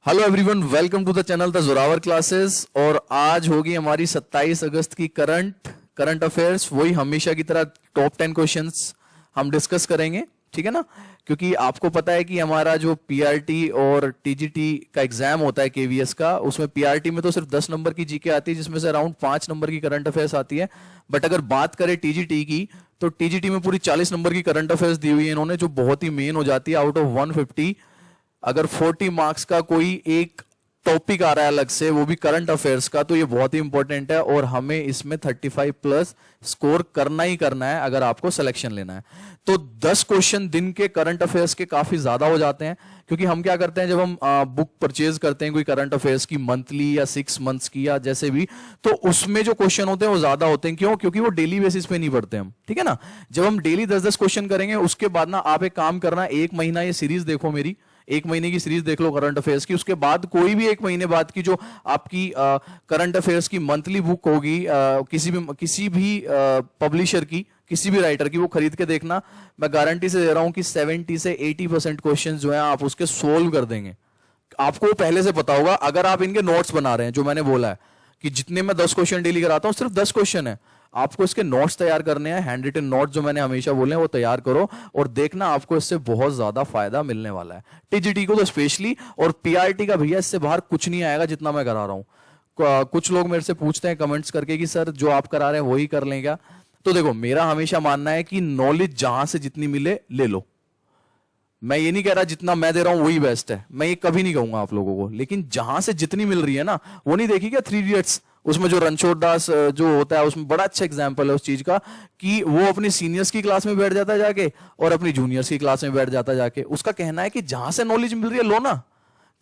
Hello everyone, welcome to the channel the Zorawar Classes. और आज होगी हमारी 27 अगस्त की करंट अफेयर्स। वही हमेशा की तरह टॉप 10 क्वेश्चंस हम डिस्कस करेंगे, ठीक है ना। क्योंकि आपको पता है कि हमारा जो पीआरटी और टीजीटी का एग्जाम होता है केवीएस का, उसमें पीआरटी में तो सिर्फ 10 नंबर की जीके आती है, जिसमें से अराउंड 5 नंबर की करंट अफेयर्स आती है। बट अगर बात करें टीजीटी की, तो टीजीटी में पूरी 40 नंबर की करंट अफेयर्स दी हुई है इन्होंने, जो बहुत ही मेन हो जाती है। आउट ऑफ 150 अगर 40 मार्क्स का कोई एक टॉपिक आ रहा है अलग से, वो भी करंट अफेयर्स का, तो ये बहुत ही इंपॉर्टेंट है और हमें इसमें 35 प्लस स्कोर करना ही करना है अगर आपको सिलेक्शन लेना है। तो 10 क्वेश्चन दिन के करंट अफेयर्स के काफी ज्यादा हो जाते हैं। क्योंकि हम क्या करते हैं, जब हम बुक परचेज करते हैं कोई करंट अफेयर्स की, मंथली या 6 मंथ्स की या जैसे भी, तो उसमें जो क्वेश्चन होते हैं वो ज्यादा होते हैं। क्यों? क्योंकि वो डेली बेसिस पे नहीं पढ़ते हम, ठीक है ना। जब हम डेली 10-10 क्वेश्चन करेंगे, उसके बाद ना आप एक काम करना, 1 महीना ये सीरीज देखो मेरी, 1 महीने की सीरीज देख लो करंट अफेयर्स की। उसके बाद कोई भी 1 महीने बाद की जो आपकी करंट अफेयर्स की मंथली बुक होगी, किसी भी पब्लिशर की, किसी भी राइटर की, वो खरीद के देखना। मैं गारंटी से दे रहा हूं कि 70 से 80% क्वेश्चन जो है आप उसके सोल्व कर देंगे। आपको पहले से पता होगा। अगर आप इनके नोट्स बना रहे हैं, जो मैंने बोला है कि जितने मैं 10 क्वेश्चन डेली कराता हूं, सिर्फ 10 क्वेश्चन है, आपको इसके नोट्स तैयार करने हैं। हैंड रिटन नोट्स जो मैंने हमेशा बोले हैं वो तैयार करो, और देखना आपको इससे बहुत ज्यादा फायदा मिलने वाला है। टीजीटी को तो स्पेशली, और पीआरटी का भैया इससे बाहर कुछ नहीं आएगा जितना मैं करा रहा हूं। कुछ लोग मेरे से पूछते हैं कमेंट्स करके कि सर जो आप करा रहे हैं वही कर लें क्या। तो देखो, मेरा हमेशा मानना है कि नॉलेज जहां से जितनी मिले ले लो। मैं ये नहीं कह रहा जितना मैं दे रहा हूं वही बेस्ट है, मैं ये कभी नहीं कहूंगा आप लोगों को। लेकिन जहां से जितनी मिल रही है ना, वो नहीं देखी क्या 3 इडियट्स, उसमें जो रणछोड़ दास जो होता है, उसमें बड़ा अच्छा एग्जांपल है उस चीज का, कि वो अपनी सीनियर्स की क्लास में बैठ जाता है जाके, और अपनी जूनियर्स की क्लास में बैठ जाता है जाके। उसका कहना है कि जहां से नॉलेज मिल रही है लो ना।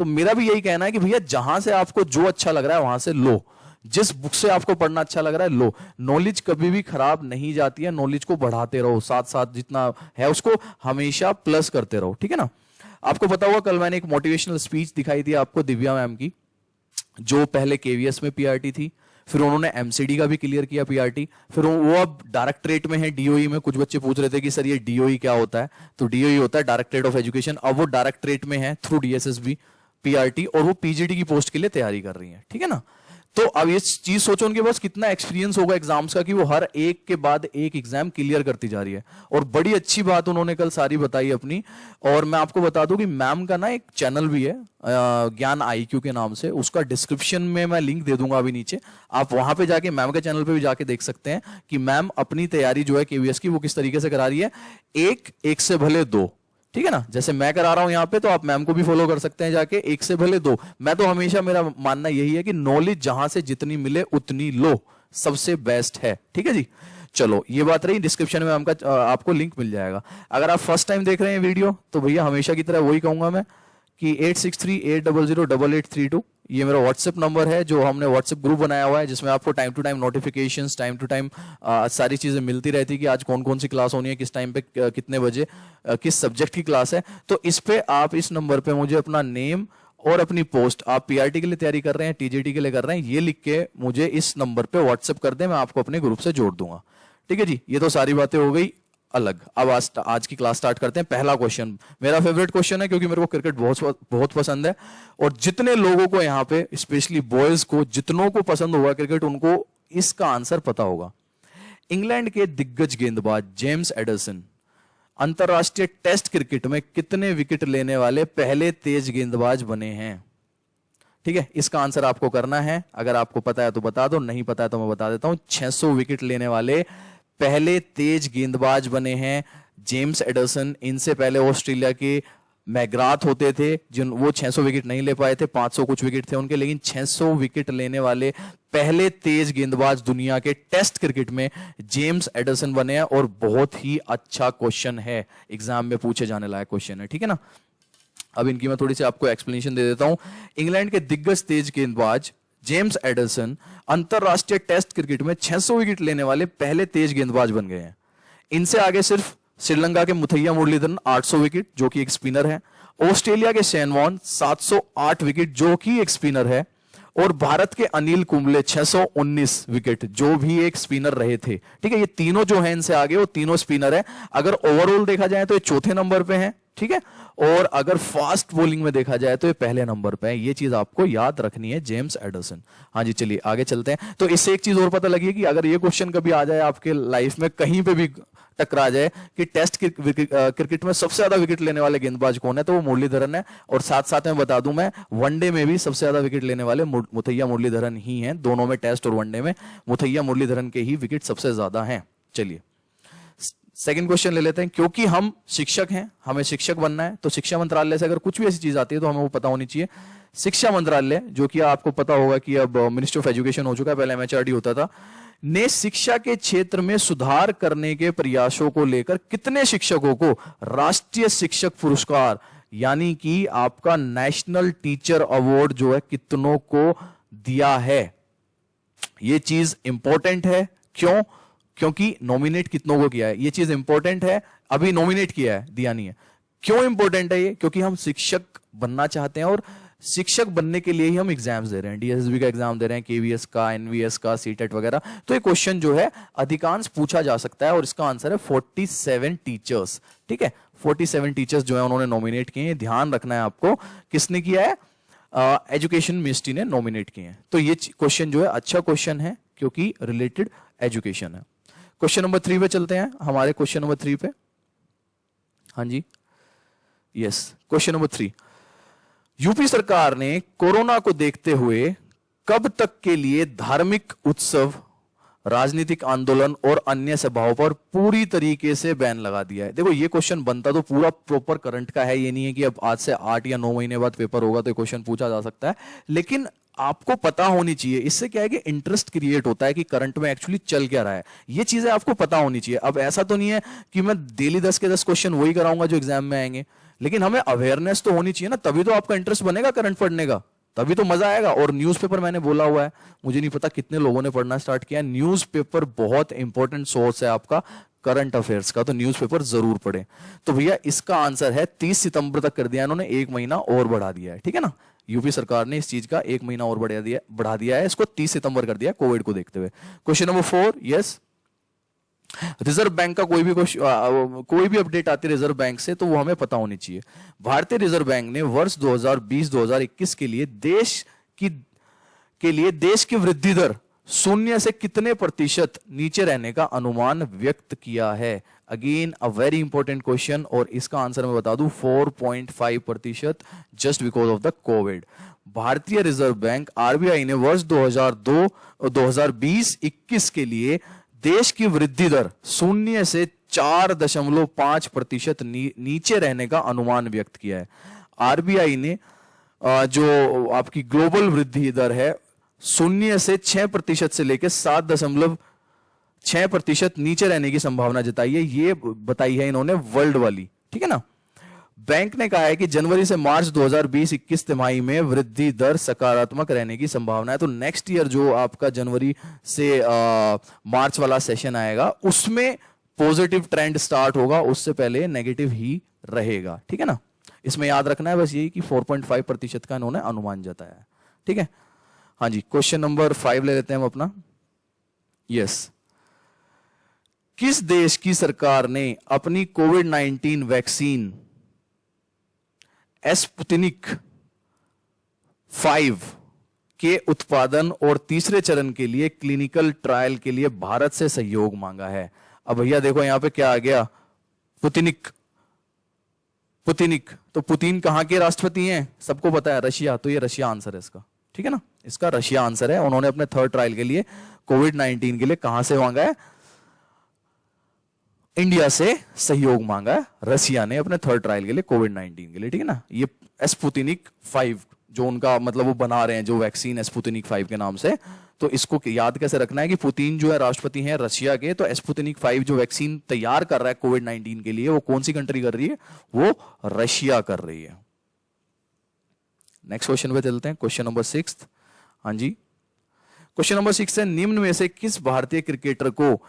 तो मेरा भी यही कहना है कि भैया जहां से आपको जो अच्छा लग रहा है वहां से लो, जिस बुक से आपको पढ़ना अच्छा लग रहा है लो। नॉलेज कभी भी खराब नहीं जाती है, नॉलेज को बढ़ाते रहो, साथ साथ जितना है उसको हमेशा प्लस करते रहो, ठीक है ना। आपको पता होगा, कल मैंने एक मोटिवेशनल स्पीच दिखाई थी आपको दिव्या मैम की, जो पहले केवीएस में पीआरटी थी, फिर उन्होंने एमसीडी का भी क्लियर किया पीआरटी, फिर वो अब डायरेक्टरेट में है डीओई में। कुछ बच्चे पूछ रहे थे कि सर ये डीओई क्या होता है, तो डीओई होता है डायरेक्टरेट ऑफ एजुकेशन। अब वो डायरेक्टरेट में है थ्रू डीएसएसबी पीआरटी, और वो पीजीटी की पोस्ट के लिए तैयारी कर रही है, ठीक है ना। तो अब ये चीज सोचो उनके पास कितना एक्सपीरियंस होगा एग्जाम्स का, कि वो हर एक के बाद एक एग्जाम क्लियर करती जा रही है। और बड़ी अच्छी बात उन्होंने कल सारी बताई अपनी। और मैं आपको बता दूं कि मैम का ना एक चैनल भी है ज्ञान आईक्यू के नाम से, उसका डिस्क्रिप्शन में मैं लिंक दे दूंगा अभी नीचे। आप वहां पे जाके मैम के चैनल पे भी जाके देख सकते हैं कि मैम अपनी तैयारी जो है केवीएस की वो किस तरीके से करा रही है। एक से भले दो, ठीक है ना। जैसे मैं करा रहा हूं यहां पे, तो आप मैम को भी फॉलो कर सकते हैं जाके, 1 से भले 2। मैं तो हमेशा, मेरा मानना यही है कि नॉलेज जहां से जितनी मिले उतनी लो, सबसे बेस्ट है, ठीक है जी। चलो, ये बात रही। डिस्क्रिप्शन में आपको लिंक मिल जाएगा। अगर आप फर्स्ट टाइम देख रहे हैं वीडियो, तो भैया हमेशा की तरह वही कहूंगा मैं कि 8638008832 ये मेरा व्हाट्सएप नंबर है, जो हमने व्हाट्सएप ग्रुप बनाया हुआ है, जिसमें आपको time to time notifications, time to time सारी चीजें मिलती रहती है कि आज कौन कौन सी क्लास होनी है, किस टाइम पे, कितने बजे, किस सब्जेक्ट की क्लास है। तो इस पे आप, इस नंबर पे मुझे अपना नेम और अपनी पोस्ट, आप पीआरटी के लिए तैयारी कर रहे हैं, टीजीटी के लिए कर रहे हैं, ये लिख के मुझे इस नंबर पे व्हाट्सएप कर दें, मैं आपको अपने ग्रुप से जोड़ दूंगा, ठीक है जी। ये तो सारी बातें हो गई अलग। अब आज की क्लास स्टार्ट करते हैं। पहला क्वेश्चन मेरा फेवरेट क्वेश्चन है, क्योंकि मेरे को क्रिकेट बहुत पसंद है। और जितने लोगों को यहाँ पे, स्पेशली बॉयज को, जितनों को पसंद होगा क्रिकेट, उनको इसका आंसर पता होगा। इंग्लैंड के दिग्गज गेंदबाज जेम्स एडरसन अंतरराष्ट्रीय टेस्ट क्रिकेट में कितने विकेट लेने वाले पहले तेज गेंदबाज बने हैं? ठीक है, इसका आंसर आपको करना है। अगर आपको पता है तो बता दो, नहीं पता है तो मैं बता देता हूं। 600 विकेट लेने वाले पहले तेज गेंदबाज बने हैं जेम्स एडरसन। इनसे पहले ऑस्ट्रेलिया के मैग्राथ होते थे, जिन वो 600 विकेट नहीं ले पाए थे, 500 कुछ विकेट थे उनके, लेकिन 600 विकेट लेने वाले पहले तेज गेंदबाज दुनिया के टेस्ट क्रिकेट में जेम्स एडरसन बने हैं। और बहुत ही अच्छा क्वेश्चन है, एग्जाम में पूछे जाने लायक क्वेश्चन है, ठीक है ना। अब इनकी मैं थोड़ी सी आपको एक्सप्लेनेशन दे देता हूं। इंग्लैंड के दिग्गज तेज गेंदबाज जेम्स एडरसन अंतरराष्ट्रीय टेस्ट क्रिकेट में 600 विकेट लेने वाले पहले तेज गेंदबाज बन गए हैं। इनसे आगे सिर्फ श्रीलंका के मुथैया मुरलीधरन 800 विकेट, जो कि एक स्पिनर है। ऑस्ट्रेलिया के शेन वॉर्न 708 विकेट, जो कि एक स्पिनर है। और भारत के अनिल कुंबले 619 विकेट, जो भी एक स्पिनर रहे थे, ठीक है। ये तीनों जो हैं इनसे आगे, वो तीनों स्पिनर है। अगर ओवरऑल देखा जाए तो ये चौथे नंबर पे हैं, ठीक है। और अगर फास्ट बॉलिंग में देखा जाए तो ये पहले नंबर पे है, ये चीज आपको याद रखनी है, जेम्स एडरसन। हाँ जी, चलिए आगे चलते हैं। तो इससे एक चीज और पता लगी कि अगर ये क्वेश्चन कभी आ जाए आपके लाइफ में, कहीं पे भी टकरा जाए कि टेस्ट क्रिकेट में सबसे ज्यादा विकेट लेने वाले गेंदबाज कौन है, तो वो मुरलीधरन है। और साथ साथ में बता दूं मैं, वनडे में भी सबसे ज्यादा विकेट लेने वाले मुथैया मुरलीधरन ही हैं। दोनों में, टेस्ट और वनडे में, मुथैया मुरलीधरन के ही विकेट सबसे ज्यादा हैं। चलिए सेकंड क्वेश्चन ले लेते हैं। क्योंकि हम शिक्षक हैं, हमें शिक्षक बनना है, तो शिक्षा मंत्रालय से अगर कुछ भी ऐसी चीज आती है तो हमें वो पता होनी चाहिए। शिक्षा मंत्रालय, जो कि आपको पता होगा कि अब मिनिस्ट्री ऑफ एजुकेशन हो चुका है, पहले एमएचआरडी होता था, ने शिक्षा के क्षेत्र में सुधार करने के प्रयासों को लेकर कितने शिक्षकों को राष्ट्रीय शिक्षक पुरस्कार, यानी कि आपका नेशनल टीचर अवार्ड जो है, कितनों को दिया है? ये चीज इंपॉर्टेंट है। क्यों? क्योंकि नॉमिनेट कितनों को किया है, ये चीज इंपॉर्टेंट है। अभी नॉमिनेट किया है, दिया नहीं है। क्यों इंपॉर्टेंट है ये? क्योंकि हम शिक्षक बनना चाहते हैं और शिक्षक बनने के लिए ही हम एग्जाम्स दे रहे हैं। डीएसएसबी का एग्जाम दे रहे हैं, केवीएस का, एनवीएस का, सीटेट वगैरह। तो ये क्वेश्चन जो है अधिकांश पूछा जा सकता है और इसका आंसर है 47 टीचर्स। ठीक है, 47 टीचर्स जो है उन्होंने नॉमिनेट किए हैं। ध्यान रखना है आपको, किसने किया है? एजुकेशन मिनिस्ट्री ने नॉमिनेट किए हैं। तो ये क्वेश्चन जो है अच्छा क्वेश्चन है, क्योंकि रिलेटेड एजुकेशन है। क्वेश्चन नंबर 3 पे चलते हैं, हमारे क्वेश्चन नंबर 3 पे। हाँ जी, यस, क्वेश्चन नंबर 3। यूपी सरकार ने कोरोना को देखते हुए कब तक के लिए धार्मिक उत्सव, राजनीतिक आंदोलन और अन्य सभाओं पर पूरी तरीके से बैन लगा दिया है? देखो ये क्वेश्चन बनता तो पूरा प्रॉपर करंट का है, ये नहीं है कि अब आज से 8 या 9 महीने बाद पेपर होगा तो ये क्वेश्चन पूछा जा सकता है। लेकिन आपको पता होनी चाहिए, इससे क्या है कि इंटरेस्ट क्रिएट होता है कि करंट में एक्चुअली चल क्या रहा है। ये चीजें आपको पता होनी चाहिए। अब ऐसा तो नहीं है कि मैं डेली 10 के 10 क्वेश्चन वही कराऊंगा जो एग्जाम में आएंगे, लेकिन हमें अवेयरनेस तो होनी चाहिए ना, तभी तो आपका इंटरेस्ट बनेगा करंट पढ़ने का, तभी तो मजा आएगा। और न्यूज़पेपर मैंने बोला हुआ है, मुझे नहीं पता कितने लोगों ने पढ़ना स्टार्ट किया। न्यूज़पेपर बहुत इंपॉर्टेंट सोर्स है आपका करंट अफेयर्स का, तो न्यूज़पेपर जरूर पढ़ें। तो भैया इसका आंसर है 30 सितंबर तक कर दिया इन्होंने, 1 महीना और बढ़ा दिया है। ठीक है ना, यूपी सरकार ने इस चीज का 1 महीना और बढ़ा दिया है, इसको 30 सितंबर कर दिया कोविड को देखते हुए। Question number 4, yes. Reserve bank का कोई भी अपडेट आती है रिजर्व बैंक से तो वो हमें पता होनी चाहिए। भारतीय रिजर्व बैंक ने वर्ष 2020-2021 के लिए देश की वृद्धि दर 0 से कितने प्रतिशत नीचे रहने का अनुमान व्यक्त किया है? Again a very important question, और इसका आंसर मैं बता दूं 4.5%, just because of the Covid. भारतीय रिजर्व बैंक आरबीआई ने वर्ष 2020-21 के लिए देश की वृद्धि दर 0 से 4.5% नीचे रहने का अनुमान व्यक्त किया है। आरबीआई ने जो आपकी ग्लोबल वृद्धि दर है 0 से 6% से लेकर 7.6% नीचे रहने की संभावना जताई है, ये बताई है इन्होंने वर्ल्ड वाली। ठीक है ना, बैंक ने कहा है कि जनवरी से मार्च 2020-21 तिमाही में वृद्धि दर सकारात्मक रहने की संभावना है। तो नेक्स्ट ईयर जो आपका जनवरी से मार्च वाला सेशन आएगा उसमें पॉजिटिव ट्रेंड स्टार्ट होगा, उससे पहले नेगेटिव ही रहेगा। ठीक है ना, इसमें याद रखना है बस यही कि 4.5% का इन्होंने अनुमान जताया है। ठीक है, हाँ जी, क्वेश्चन नंबर 5 ले लेते हैं हम अपना। यस, किस देश की सरकार ने अपनी कोविड-19 वैक्सीन स्पुतनिक 5 के उत्पादन और तीसरे चरण के लिए क्लिनिकल ट्रायल के लिए भारत से सहयोग मांगा है? अब भैया देखो यहां पे क्या आ गया, पुतिनिक। तो पुतिन कहां के राष्ट्रपति हैं? सबको पता है, रशिया। तो ये रशिया आंसर है इसका। ठीक है ना, इसका रशिया आंसर है। उन्होंने अपने 3rd ट्रायल के लिए कोविड-19 के लिए कहां से मांगा है? इंडिया से सहयोग मांगा है रशिया ने अपने 3rd ट्रायल के लिए कोविड-19 के लिए। ठीक है ना, ये स्पुतनिक 5 जो उनका मतलब वो बना रहे हैं जो वैक्सीन स्पुतनिक 5 के नाम से। तो इसको याद कैसे रखना है कि पुतिन जो है राष्ट्रपति हैं रशिया के, तो स्पुतनिक 5 जो वैक्सीन तैयार कर रहा है कोविड-19 के लिए, वो कौन सी कंट्री कर रही है? वो रशिया कर रही है। नेक्स्ट क्वेश्चन पे चलते हैं, क्वेश्चन नंबर 6। हाँ जी, क्वेश्चन नंबर 6 है, निम्न में से किस भारतीय क्रिकेटर को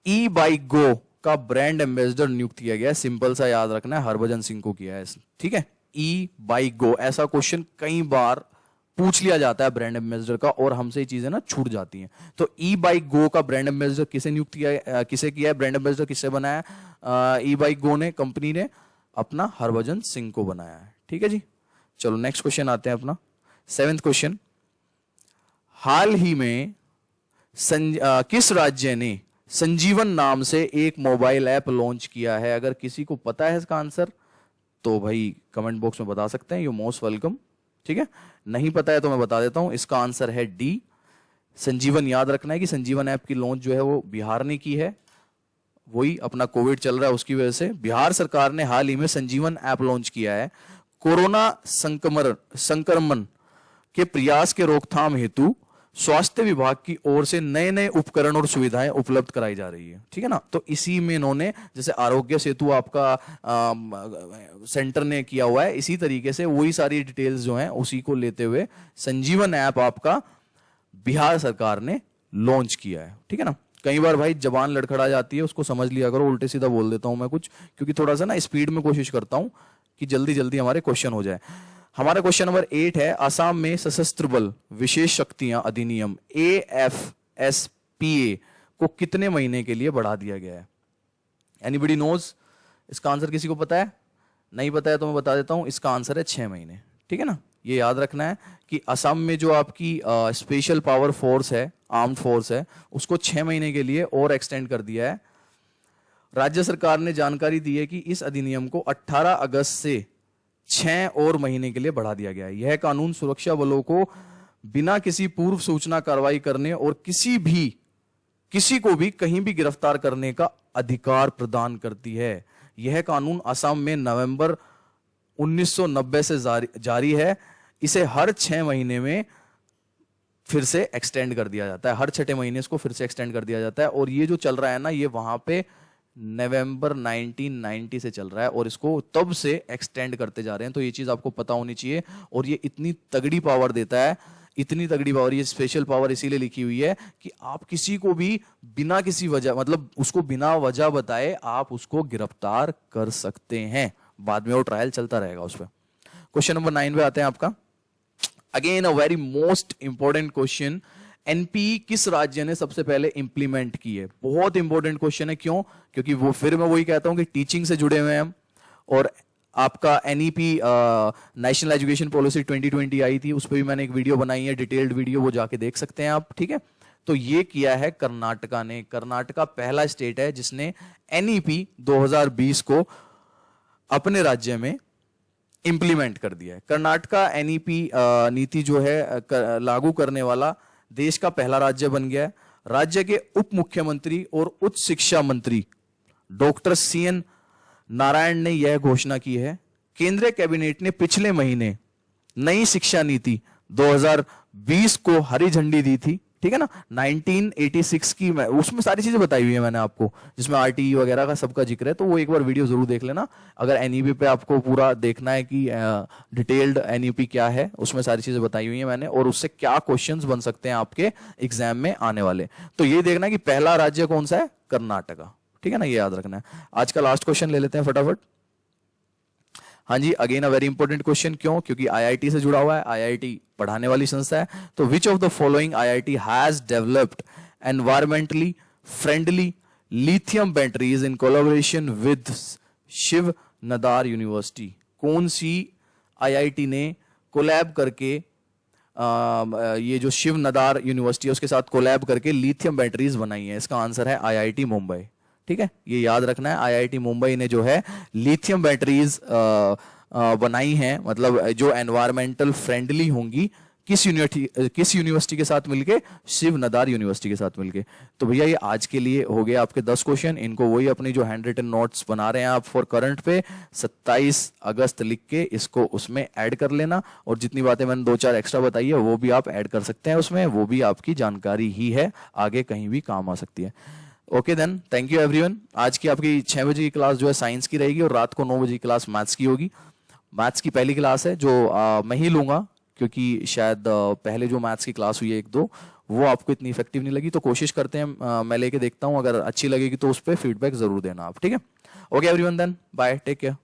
ई बाइक गो का ब्रांड एम्बेसडर नियुक्त किया गया है? सिंपल सा याद रखना है, हरभजन सिंह को किया है। ठीक है, ई बाइक गो, ऐसा क्वेश्चन कई बार पूछ लिया जाता है ब्रांड एम्बेसडर का, और हमसे ये चीजें ना छूट जाती हैं। तो ई बाइक गो का ब्रांड एम्बेसडर किसे नियुक्त किया है, किसे किया है? ब्रांड एम्बेसडर किससे बनाया? ई बाइक गो ने, कंपनी ने अपना हरभजन सिंह को बनाया है। ठीक है जी, चलो नेक्स्ट क्वेश्चन आते हैं अपना 7th क्वेश्चन। हाल ही में किस राज्य ने संजीवन नाम से एक मोबाइल ऐप लॉन्च किया है? अगर किसी को पता है इसका आंसर तो भाई कमेंट बॉक्स में बता सकते हैं, यू मोस्ट वेलकम। ठीक है, नहीं पता है तो मैं बता देता हूं, इसका आंसर है डी, संजीवन। याद रखना है कि संजीवन ऐप की लॉन्च जो है वो बिहार ने की है, वही अपना कोविड चल रहा है उसकी वजह से बिहार सरकार ने हाल ही में संजीवन ऐप लॉन्च किया है। कोरोना संक्रमण के प्रयास के रोकथाम हेतु स्वास्थ्य विभाग की ओर से नए नए उपकरण और सुविधाएं उपलब्ध कराई जा रही है। ठीक है ना, तो इसी में इन्होंने जैसे आरोग्य सेतु आपका सेंटर ने किया हुआ है, इसी तरीके से वही सारी डिटेल्स जो हैं उसी को लेते हुए संजीवन ऐप आपका बिहार सरकार ने लॉन्च किया है। ठीक है ना, कई बार भाई जबान लड़खड़ा जाती है, उसको समझ लिया करो, उल्टे सीधा बोल देता हूं मैं कुछ, क्योंकि थोड़ा सा ना स्पीड में कोशिश करता हूं कि जल्दी जल्दी हमारे क्वेश्चन हो जाए। हमारा क्वेश्चन नंबर 8 है, असम में सशस्त्र बल विशेष शक्तियां अधिनियम AFSPA को कितने महीने के लिए बढ़ा दिया गया है? Anybody knows? इसका आंसर किसी को पता है? नहीं पता है तो मैं बता देता हूं, इसका आंसर है 6 महीने। ठीक है ना, ये याद रखना है कि असम में जो आपकी स्पेशल पावर फोर्स है, आर्म्ड फोर्स है, उसको 6 महीने के लिए और एक्सटेंड कर दिया है। राज्य सरकार ने जानकारी दी है कि इस अधिनियम को 18 अगस्त से 6 और महीने के लिए बढ़ा दिया गया है। यह कानून सुरक्षा बलों को बिना किसी पूर्व सूचना कार्रवाई करने और किसी को भी कहीं भी गिरफ्तार करने का अधिकार प्रदान करती है। यह कानून असम में नवंबर 1990 से जारी है। इसे हर 6 महीने में फिर से एक्सटेंड कर दिया जाता है, हर 6 महीने इसको फिर से एक्सटेंड कर दिया जाता है। और ये जो चल रहा है ना, ये वहां पे नवंबर 1990 से चल रहा है और इसको तब से एक्सटेंड करते जा रहे हैं। तो ये चीज आपको पता होनी चाहिए। और ये इतनी तगड़ी पावर देता है, इतनी तगड़ी पावर, ये स्पेशल पावर इसीलिए लिखी हुई है कि आप किसी को भी बिना किसी वजह, मतलब उसको बिना वजह बताए आप उसको गिरफ्तार कर सकते हैं। बाद में वो ट्रायल चलता रहेगा उस पर। क्वेश्चन नंबर 9 पे आते हैं आपका। Again a very most important question, NPE किस राज्य ने सबसे पहले इंप्लीमेंट की है? बहुत इंपॉर्टेंट क्वेश्चन है। क्यों? क्योंकि वो फिर मैं वही कहता हूं कि टीचिंग से जुड़े हुए हैं हम। और आपका एनईपी नेशनल एजुकेशन पॉलिसी 2020 आई थी, उस पर भी मैंने एक वीडियो बनाई है, डिटेल्ड वीडियो, वो जाके देख सकते हैं आप। ठीक है, तो ये किया है कर्नाटका ने। कर्नाटका पहला स्टेट है जिसने एनईपी 2020 को अपने राज्य में इंप्लीमेंट कर दिया है। कर्नाटका एनईपी नीति जो है लागू करने वाला देश का पहला राज्य बन गया है। राज्य के उप मुख्यमंत्री और उच्च शिक्षा मंत्री डॉक्टर CN नारायण ने यह घोषणा की है। केंद्रीय कैबिनेट ने पिछले महीने नई शिक्षा नीति 2020 को हरी झंडी दी थी। ठीक है ना, 1986 की, उसमें सारी चीजें बताई हुई है मैंने आपको, जिसमें RTE वगैरह का सबका जिक्र है। तो वो एक बार वीडियो जरूर देख लेना अगर एनईपी पे आपको पूरा देखना है कि डिटेल्ड एनईपी क्या है, उसमें सारी चीजें बताई हुई है मैंने, और उससे क्या क्वेश्चंस बन सकते हैं आपके एग्जाम में आने वाले। तो ये देखना कि पहला राज्य कौन सा है, कर्नाटका। ठीक है ना, ये याद रखना है। आज का लास्ट क्वेश्चन ले लेते हैं फटाफट। हाँ जी, again a very important question. क्यों? क्योंकि आईआईटी से जुड़ा हुआ है, आईआईटी पढ़ाने वाली संस्था है। तो which of the following IIT has developed environmentally friendly lithium batteries in collaboration with Shiv Nadar University? कौन सी आईआईटी ने कोलैब करके ये जो शिव नदार यूनिवर्सिटी है उसके साथ कोलैब करके लिथियम बैटरीज बनाई है? इसका आंसर है आईआईटी मुंबई। ठीक है, ये याद रखना है। आईआईटी मुंबई ने जो है लिथियम बैटरीज बनाई हैं, मतलब जो एनवायरमेंटल फ्रेंडली होंगी। किस यूनिवर्सिटी के साथ मिलके? शिव नदार यूनिवर्सिटी के साथ मिलके। तो भैया ये आज के लिए हो गए आपके 10 क्वेश्चन। इनको वही अपनी जो हैंड रिटन नोट्स बना रहे हैं आप फॉर करंट पे 27 अगस्त लिख के इसको उसमें ऐड कर लेना। और जितनी बातें मैंने 2-4 एक्स्ट्रा बताई है वो भी आप ऐड कर सकते हैं उसमें, वो भी आपकी जानकारी ही है, आगे कहीं भी काम आ सकती है। Okay then, thank you everyone. आज की आपकी 6 बजे की क्लास जो है साइंस की रहेगी और रात को 9 बजे की क्लास मैथ्स की होगी। मैथ्स की पहली क्लास है जो मैं ही लूंगा, क्योंकि शायद पहले जो मैथ्स की क्लास हुई है 1-2 वो आपको इतनी इफेक्टिव नहीं लगी। तो कोशिश करते हैं, मैं लेके देखता हूं, अगर अच्छी लगेगी तो उस पर फीडबैक जरूर देना आप। ठीक है, okay everyone then, bye, take care.